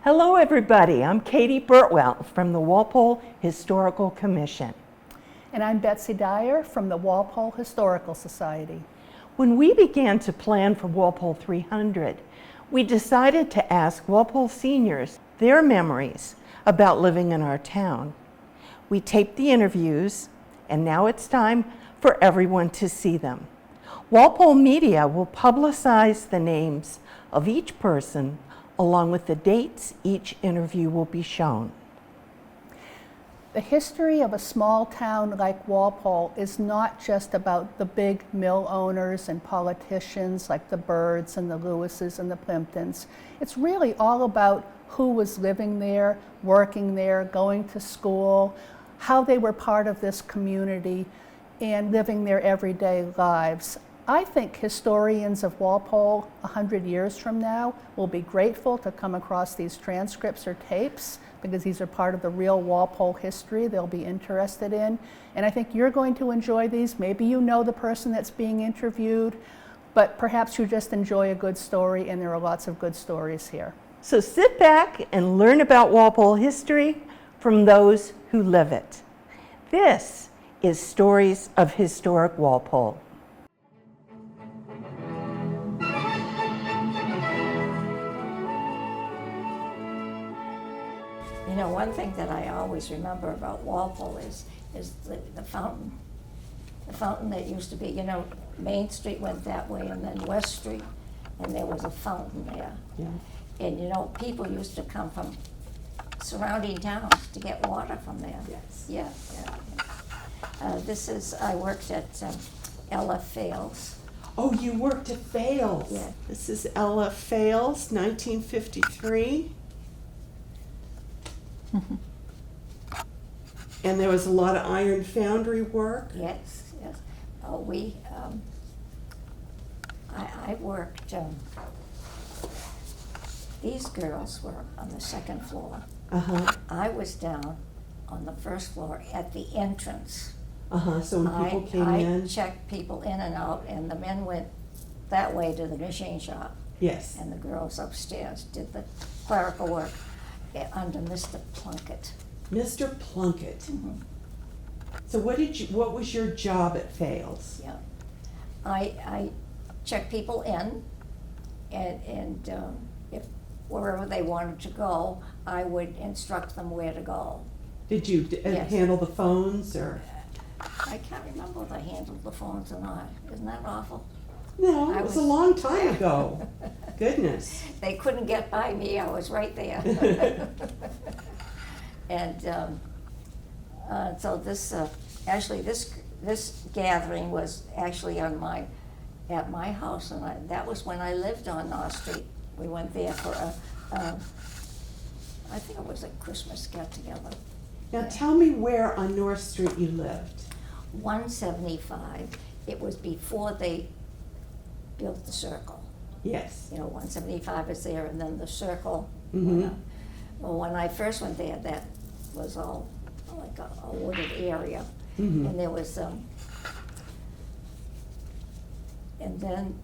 Hello everybody, I'm Katie Burtwell from the Walpole Historical Commission. And I'm Betsy Dyer from the Walpole Historical Society. When we began to plan for Walpole 300, we decided to ask Walpole seniors their memories about living in our town. We taped the interviews, and now it's time for everyone to see them. Walpole Media will publicize the names of each person along with the dates each interview will be shown. The history of a small town like Walpole is not just about the big mill owners and politicians like the Byrds and the Lewises and the Plimptons. It's really all about who was living there, working there, going to school, how they were part of this community and living their everyday lives. I think historians of Walpole 100 years from now will be grateful to come across these transcripts or tapes because these are part of the real Walpole history they'll be interested in. And I think you're going to enjoy these. Maybe you know the person that's being interviewed, but perhaps you just enjoy a good story, and there are lots of good stories here. So sit back and learn about Walpole history from those who live it. This is Stories of Historic Walpole. You know, one thing that I always remember about Walpole is the fountain. The fountain that used to be, you know, Main Street went that way and then West Street, and there was a fountain there. Yeah. And you know, people used to come from surrounding towns to get water from there. Yes. Yeah, yeah. I worked at Ella Fales. Oh, you worked at Fales. Yeah. This is Ella Fales, 1953. And there was a lot of iron foundry work. Yes, yes. I worked, these girls were on the second floor. Uh-huh. I was down on the first floor at the entrance. Uh-huh, so when people came in. I checked people in and out, and the men went that way to the machine shop. Yes. And the girls upstairs did the clerical work under Mr. Plunkett. Mr. Plunkett. Mm-hmm. So what was your job at Fales? Yeah. I checked people in, and if wherever they wanted to go, I would instruct them where to go. Did you Yes. handle the phones or? I can't remember if I handled the phones or not. Isn't that awful? No, it was a long time ago. Goodness. They couldn't get by me. I was right there. And so this gathering was actually at my house, and that was when I lived on North Street. We went there for I think it was a Christmas get-together. Now Yeah. tell me where on North Street you lived. 175. It was before they built the circle. Yes. You know, 175 is there, and then the circle. Mm-hmm. Well, when I first went there, that was all like a wooded area. Mm-hmm. And there was, and then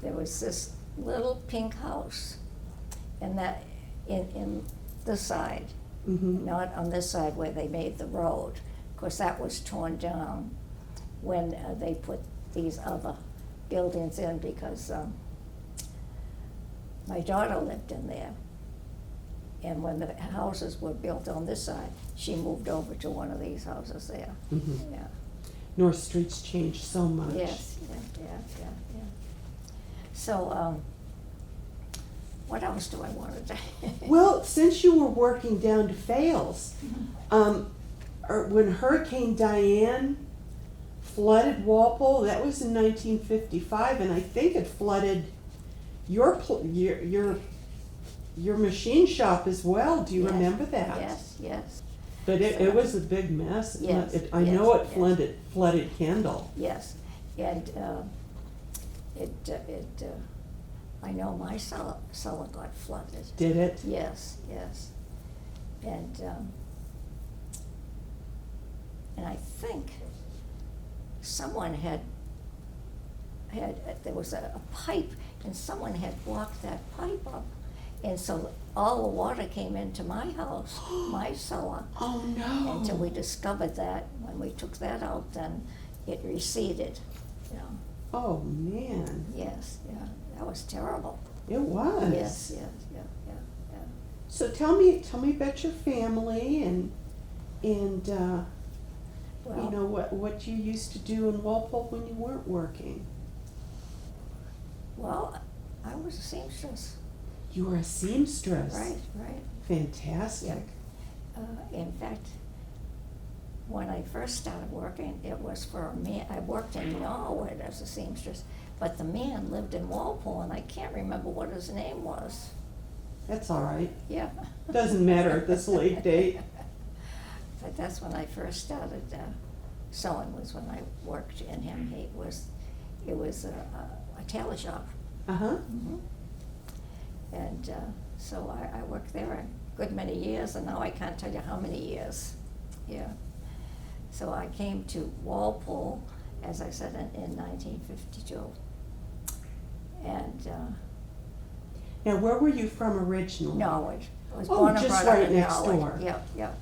there was this little pink house, and that in this side, Mm-hmm. not on this side where they made the road. Of course, that was torn down when they put these other buildings in because my daughter lived in there. And when the houses were built on this side, she moved over to one of these houses there. Mm-hmm. Yeah. North Street's changed so much. Yes, yeah. So, what else do I want to say? Well, since you were working down to Fales, when Hurricane Diane flooded Walpole, that was in 1955, and I think it flooded your machine shop as well. Do you Yes, remember that? Yes. But it was a big mess. Yes, I know it yes. flooded Kendall. Yes, and I know my cellar got flooded. Did it? Yes, and I think someone had there was a pipe, and someone had blocked that pipe up, And so all the water came into my house, my cellar. Oh, no. Until we discovered that, when we took that out, then it receded, you know. Oh, man. Yes, yeah, that was terrible. It was. Yes, yeah. So tell me about your family and you Well, know, what you used to do in Walpole when you weren't working. well, I was a seamstress. You were a seamstress. Right. Fantastic. In fact, when I first started working, it was for a man. I worked in Norwood as a seamstress, but the man lived in Walpole, and I can't remember what his name was. That's all right. Yeah. Doesn't matter at this late date. But that's when I first started sewing, was when I worked in him. It was a tailor shop. Uh-huh. And so I worked there a good many years, and now I can't tell you how many years. Yeah. So I came to Walpole, as I said, in 1952. And Now, where were you from originally? Norwood. I was Oh, born and just brought up right in next Norwood. door. Yeah.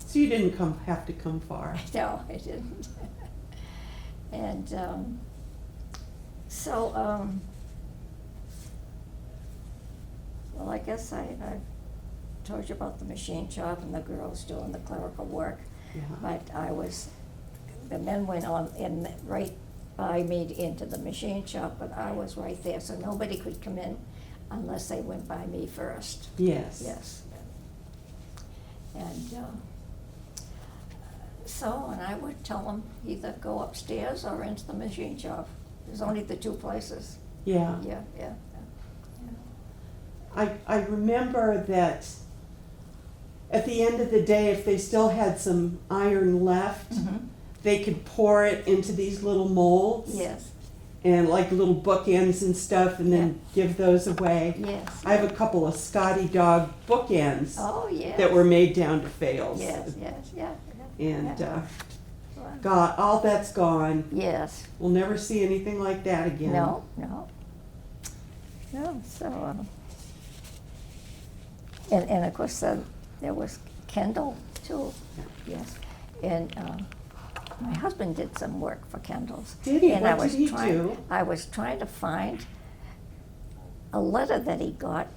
So you didn't have to come far. No, I didn't. And well, I guess I told you about the machine shop and the girls doing the clerical work. Yeah. But the men went on right by me into the machine shop, but I was right there, so nobody could come in unless they went by me first. Yes. Yes. And and I would tell them either go upstairs or into the machine shop. There's only the two places. Yeah. Yeah. I remember that at the end of the day, if they still had some iron left, they could pour it into these little molds. Yes. And like little bookends and stuff, and then give those away. Yes. I have a couple of Scotty Dog bookends Oh, yes. that were made down to Fales. Yes. And Wow. God, all that's gone. Yes. We'll never see anything like that again. No. So, and of course there was Kendall too. Yes. And my husband did some work for Kendall's. Did he? And What did he do? I was trying to find a letter that he got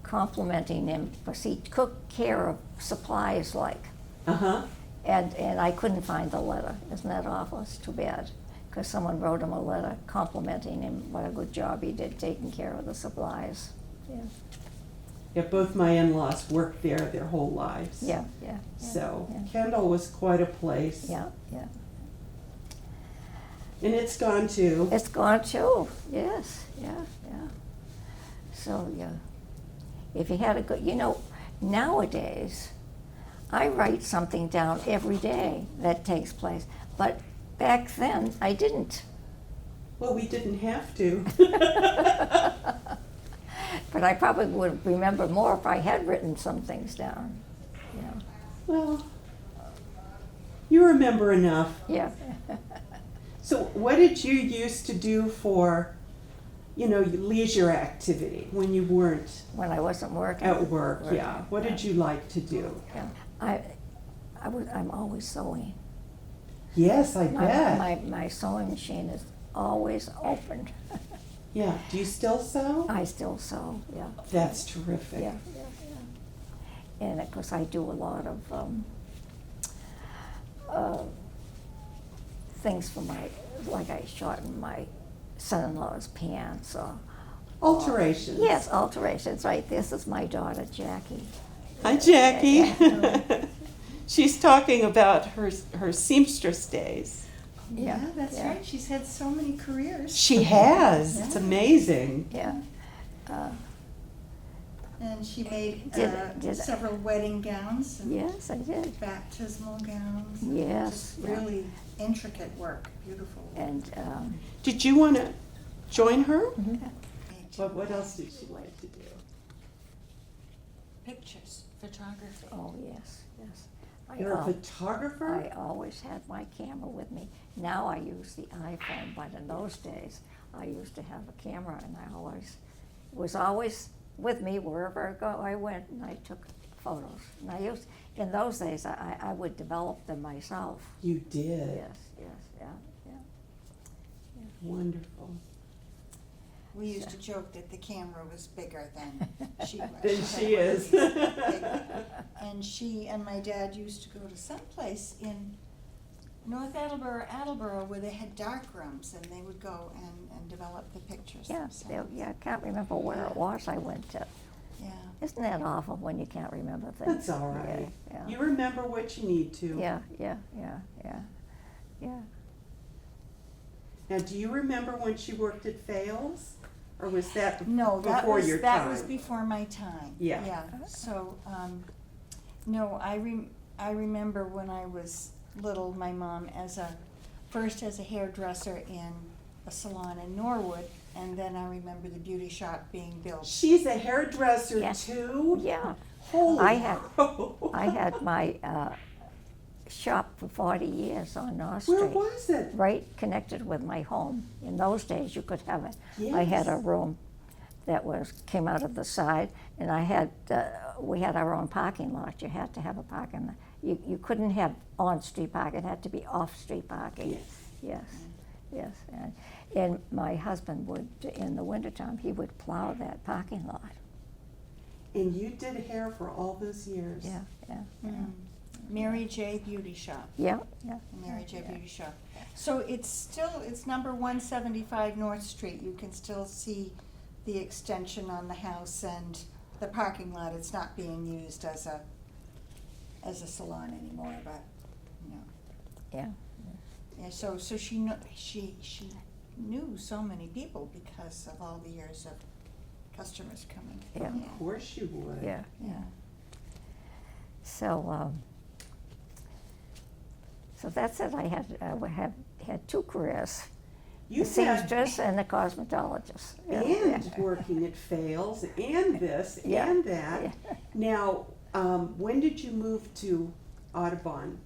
complimenting him because he took care of supplies like. Uh-huh. And I couldn't find the letter. Isn't that awful? It's too bad. Because someone wrote him a letter complimenting him what a good job he did taking care of the supplies. Yeah. Yeah, both my in-laws worked there their whole lives. Yeah. So yeah. Kendall was quite a place. Yeah. And it's gone too. It's gone too. Yes. Yeah. So if you had a good, nowadays, I write something down every day that takes place. But back then, I didn't. Well, we didn't have to. But I probably would remember more if I had written some things down. Well, you remember enough. Yeah. So what did you used to do for, leisure activity when you weren't When I wasn't working. at work? Yeah. What did you like to do? Yeah. I'm always sewing. Yes, I bet. My sewing machine is always open. Yeah. Do you still sew? I still sew, yeah. That's terrific. Yeah. And of course, I do a lot of things for like I shorten my son-in-law's pants or. Alterations. Yes, alterations, right. This is my daughter, Jackie. Hi, Jackie. Yeah. She's talking about her seamstress days. Yeah, that's right. She's had so many careers. She has. Yeah. It's amazing. Yeah. And she made Did- several wedding gowns and Yes, I did. baptismal gowns. Yes, Just yeah. really intricate work, beautiful. And Did you want to join her? Mm-hmm. What else did she like to do? Pictures, photography. oh yes. You're a photographer? I always had my camera with me. Now I use the iPhone, but in those days I used to have a camera, and I was always with me wherever I went, and I took photos. And I used, in those days, I would develop them myself. You did. Yes, yes, yeah, yeah. Wonderful. We used to joke that the camera was bigger than she was. Than she is. And she and my dad used to go to some place in North Attleboro, where they had dark rooms, and they would go and develop the pictures Yeah, themselves. yeah, I can't remember where it was I went to. Yeah. Isn't that awful when you can't remember things? That's all right. Yeah, You remember what you need to. yeah, yeah, yeah, yeah, yeah. Now, do you remember when she worked at Fales? Or was that No, before your time? that was before my time. Yeah. Yeah, so, no, I remember when I was little, my mom first as a hairdresser in a salon in Norwood, and then I remember the beauty shop being built. She's a hairdresser Yes. too? Yeah. Holy I had- crow. I had my shop for 40 years on North Where Street. was it? Right connected with my home. In those days, you could have it. I had a Yes. room that came out of the side, and we had our own parking lot. You had to have a parking lot. You couldn't have on-street parking. It had to be off-street parking. Yes. Yes. And my husband would, in the wintertime, he would plow that parking lot. And you did hair for all those years? Yeah, yeah, Mary J. Beauty Shop. yeah, yeah. Mary J. Beauty Shop. So it's number 175 North Street. You can still see the extension on the house and the parking lot. It's not being used as a salon anymore, but, you know. Yeah. Yeah, so she knew so many people because of all the years of customers coming. Yeah. Of course you would. Yeah. Yeah. So that's it. I had two careers: You the had, seamstress and the cosmetologist. Yeah, and yeah. working at Fales, and this, Yeah. and that. Yeah. Now, when did you move to Audubon?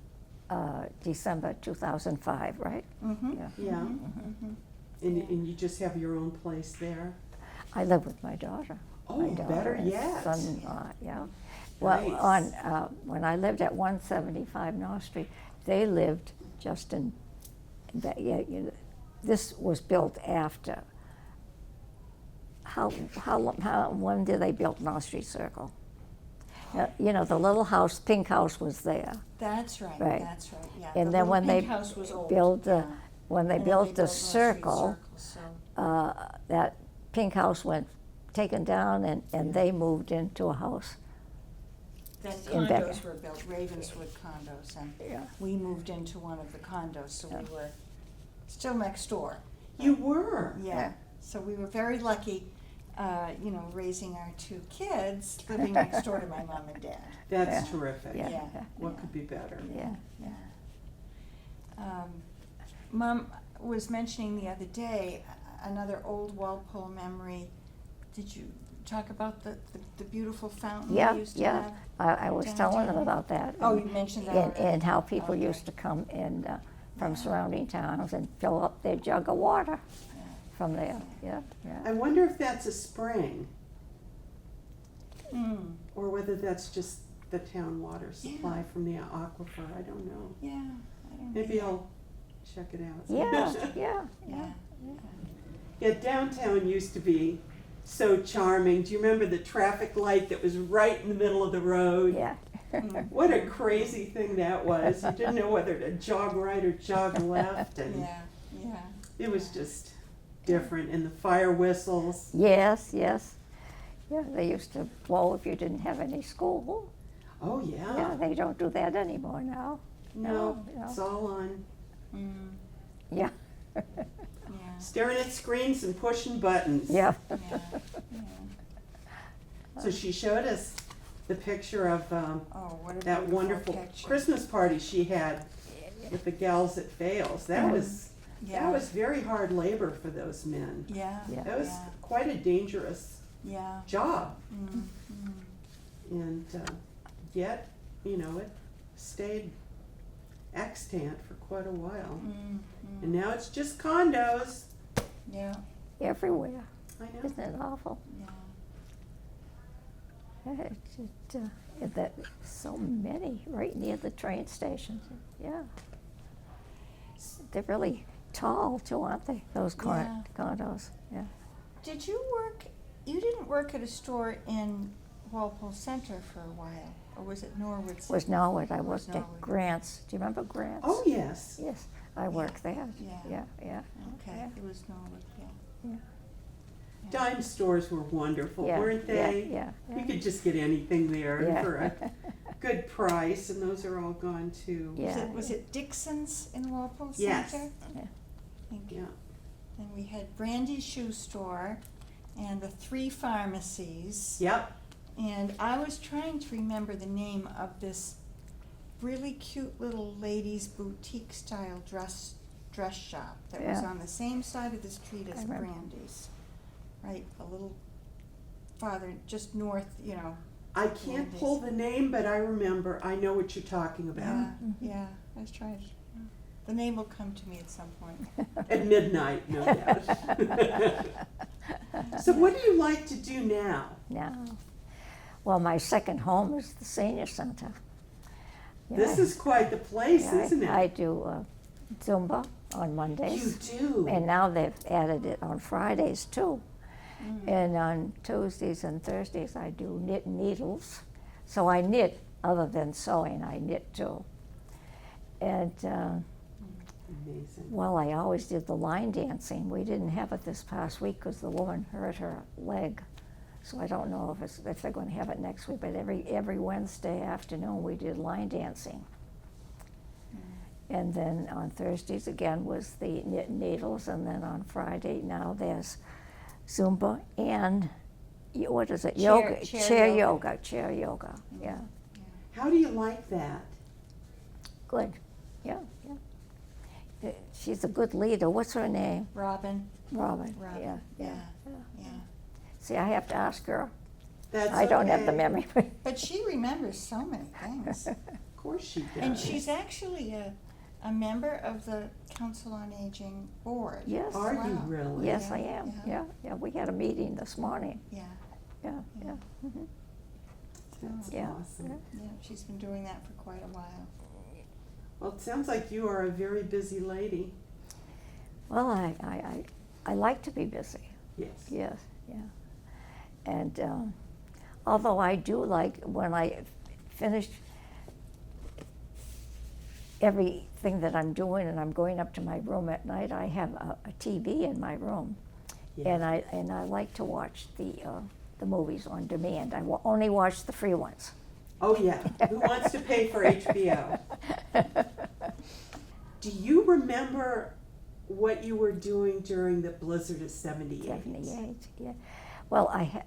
December 2005, right? Mm-hmm. Yeah. Yeah. And you just have your own place there? I live with my daughter. Oh, my daughter better and yet. son-in-law, yeah. Well, Nice. when I lived at 175 North Street, they lived just in. This was built after. When did they build North Street Circle? You know, the little house, pink house, was there. That's right, Right. that's right, yeah. And The then little when they pink house was old, built yeah. when they And then built the North Street circle, so that pink house went taken down, and they moved into a house. then in Becker. condos were built, Ravenswood condos, and Yeah. we moved into one of the condos, so we were still next door. You were? Yeah, so we were very lucky, raising our two kids, living next door to my mom and dad. That's Yeah. terrific. Yeah. Yeah. What could be better? Yeah. Mom was mentioning the other day another old Walpole memory. Did you talk about the beautiful fountain we Yeah, used to yeah. have? I was telling them downtown? about that. Oh, you mentioned that And, already. and how people Okay. used to come in from surrounding towns and fill up their jug of water from there. Yeah, I yeah. wonder if that's a spring, Mm, or whether that's just the town water supply from the aquifer. I don't know. yeah, I don't know. Maybe I'll check it out. Yeah, yeah, Yeah. Yeah, downtown used to be so charming. Do you remember the traffic light that was right in the middle of the road? yeah. What a crazy thing that was. You didn't know whether to jog right or jog left, and Yeah, yeah. it was just different. And the fire whistles. Yes, yes. Yeah, they used to blow if you didn't have any school. Oh, Yeah, yeah. they don't do that anymore now. No, no. it's all on Mm, Yeah, yeah, staring at screens and pushing buttons. yeah. yeah, yeah. So she showed us the picture of Oh, what a that beautiful wonderful picture. Christmas party she had with the gals at Fales. That was Yeah. very hard labor for those men. Yeah, Yeah. That was yeah, quite a dangerous yeah. job, Mm, mm. and yet, it stayed extant for quite a while. Mm, And now it's just condos. yeah, Everywhere. I know. Isn't it awful? yeah. That so many right near the train stations. Yeah, they're really tall too, aren't they? Those Yeah. condos. Yeah. Did you work, you didn't work at a store in Walpole Center for a while, or was it Norwood? It was Norwood. I worked Norwood. at Grant's. Do you remember Grant's? Oh, yes. Yes, I worked there. Yeah. Yeah. Okay, Yeah. it was Norwood, yeah. Dime stores were wonderful, Yeah, weren't they? yeah. You could just get anything there Yeah. for a good price, and those are all gone too. Yeah. Was it Dixon's in Walpole Yes. Center? Yeah. Thank you. Yeah. Then we had Brandy's Shoe Store and the 3 pharmacies. Yep. And I was trying to remember the name of this really cute little ladies' boutique style dress shop that was Yeah. on the same side of the street as I remember. Brandy's. Right, a little farther, just north, you know. I can't pull the name, but I remember. I know what you're talking about. Yeah, yeah, I was trying to, the name will come to me at some point. At midnight, no doubt. So what do you like to do now? Now, well, my second home is the senior center. Yeah, This is quite the place, yeah, isn't it? I do Zumba on Mondays. You do. And now they've added it on Fridays too. Mm. And on Tuesdays and Thursdays I do knit needles. So I knit other than sewing, I knit too. And Amazing. well, I always did the line dancing. We didn't have it this past week because the woman hurt her leg. So I don't know if they're going to have it next week, but every Wednesday afternoon we did line dancing. And then on Thursdays again was the knit needles, and then on Friday now there's Zumba and what is it? Chair Yoga. Chair yoga. Yeah, How do you like that? good. Yeah. She's a good leader. What's her name? Robin. Robin. Robin. Yeah. Yeah. See, I have to ask her. That's I don't have the okay. memory. But she remembers so many things. Of course she does. And she's actually a member of the Council on Aging Board. Yes. Are you Wow. really? Yes, Yeah, I am. yeah. Yeah. We had a meeting this morning. Yeah, Yeah. Yeah. Mhm. That's Yeah. awesome. yeah, she's been doing that for quite a while. Well, it sounds like you are a very busy lady. Well, I like to be busy. Yes. Yes, yeah. And although I do like when I finish everything that I'm doing and I'm going up to my room at night, I have a TV in my room, Yeah. and I like to watch the movies on demand. I only watch the free ones. Oh, yeah. Who wants to pay for HBO? Do you remember what you were doing during the blizzard of 78? 78, yeah. Well, I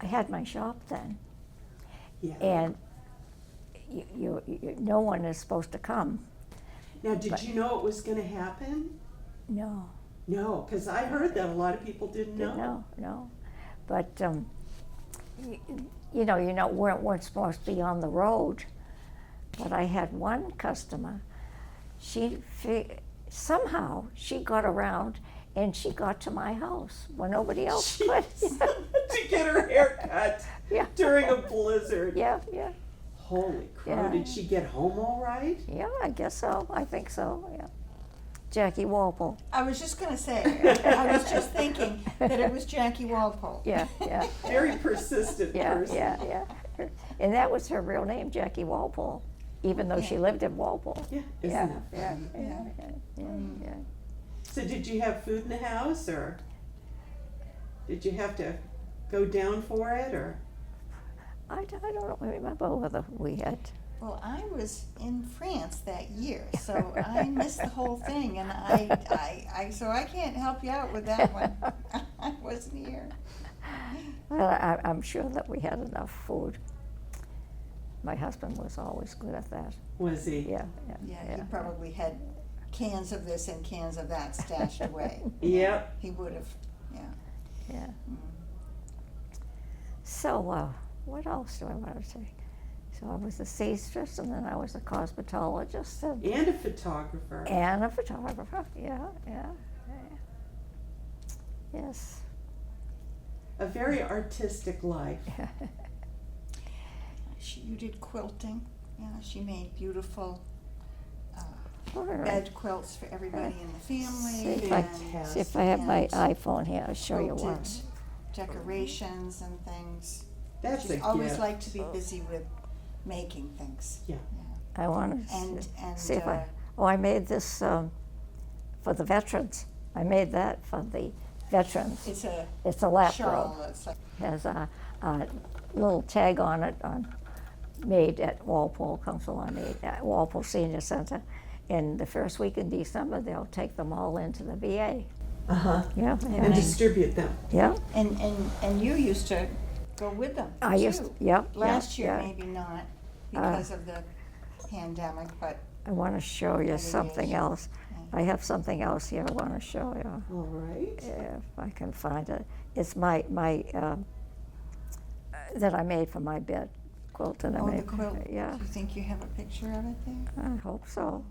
had my shop then, Yeah. and no one is supposed to come. Now, did you know it was going to happen? No. No, because I heard that a lot of people didn't know. No. But you weren't supposed to be on the road. But I had one customer. Somehow she got around and she got to my house when nobody else could. To get her hair cut Yeah. during a blizzard. Yeah. Holy crow, Yeah. did she get home all right? Yeah, I guess so. I think so. Yeah. Jackie Walpole. I was just gonna say, I was just thinking that it was Jackie Walpole. Yeah. Very persistent person. Yeah. And that was her real name, Jackie Walpole, even though she lived in Walpole. Yeah, isn't it? Yeah. So did you have food in the house, or did you have to go down for it, or? I don't remember whether we had. Well, I was in France that year, so I missed the whole thing, and so I can't help you out with that one. I wasn't here. Well, I'm sure that we had enough food. My husband was always good at that. Was he? Yeah. Yeah, he probably had cans of this and cans of that stashed away. Yep. He would have, yeah. Yeah. Mm. So, what else do I want to say? So I was a seamstress, and then I was a cosmetologist, And a photographer. and a photographer. Yeah. Yes. A very artistic life. you did quilting. Yeah, she made beautiful All right. bed quilts for everybody in the family. See if I have my and iPhone here, I'll show you one. quilted decorations and things. That's She's a always gift. liked to be busy with making things. Yeah. I want And to see if I made this for the veterans. I made that for the veterans. it's a It's a lap robe. shawl. It's like Has a little tag on it, made at Walpole, comes along made at Walpole Senior Center. In the first week in December, they'll take them all into the VA. Uh-huh. Yeah, And distribute them. yeah. and you used to go with them I used, too. yeah. Last year yeah. maybe not because of the pandemic, but I want to show you something Aviation. else. I have something else here I want to show you. All right. If I can find it. It's my that I made for my bed quilt that I the made. quilt. Yeah, Do you think you have a picture of it there? I hope so.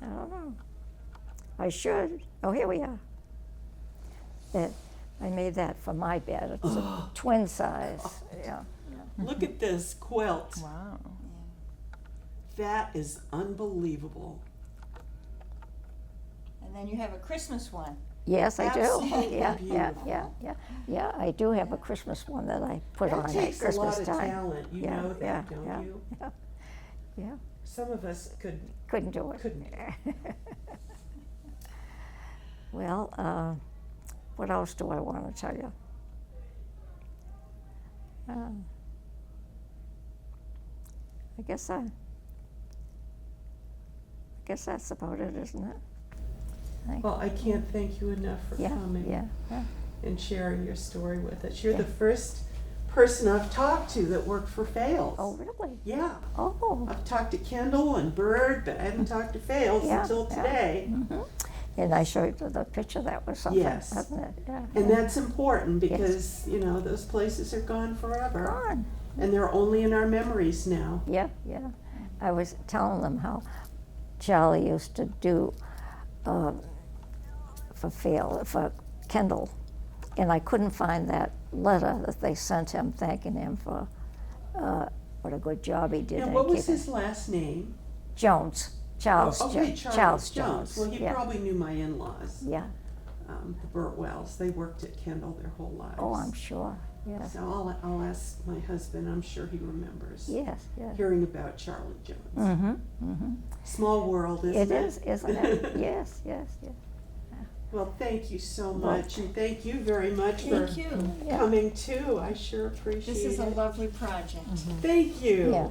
I don't know. I should. Oh, here we are. I made that for my bed. It's a twin size. Yeah. Look at this quilt. Wow. That is unbelievable. And then you have a Christmas one. Yes, I do. Absolutely Yeah, beautiful. yeah. I do have a Christmas one that I put That on at takes a Christmas lot of time. talent. You Yeah, know that, yeah, don't yeah, you? Yeah. Some of us could. Couldn't do it. Couldn't. Well, what else do I want to tell you? I guess that's about it, isn't it? Well, I can't thank you enough for Yeah, coming yeah. and sharing your story with us. You're Yeah. the first person I've talked to that worked for Fales. Oh, really? Yeah. Oh. I've talked to Kendall and Bird, but I haven't talked to Fales Yeah, until yeah. today. Mhm. And I showed you the picture. That was something, Yes. wasn't it? Yeah. And yeah. that's important because, you know, those places are gone forever. Gone. And they're only in our memories now. Yeah, yeah. I was telling them how Charlie used to do for Kendall, and I couldn't find that letter that they sent him thanking him for what a good job he did. Now, in what was keeping- his last name? Jones. Charles. Oh, okay, Charles Jones. Well, he yeah. probably knew my in-laws, Yeah. the Burtwells. They worked at Kendall their whole lives. Oh, I'm sure. Yeah. So I'll ask my husband. I'm sure he remembers Yes. Yes. hearing about Charlie Jones. Mm-hmm. Mm-hmm. Small world, isn't it? It is, isn't it? Yes. Yes. Yes. Well, thank you so much, and thank you very much for Thank you. Yeah. coming too. I sure appreciate This is a it. lovely project. Thank you. Yeah.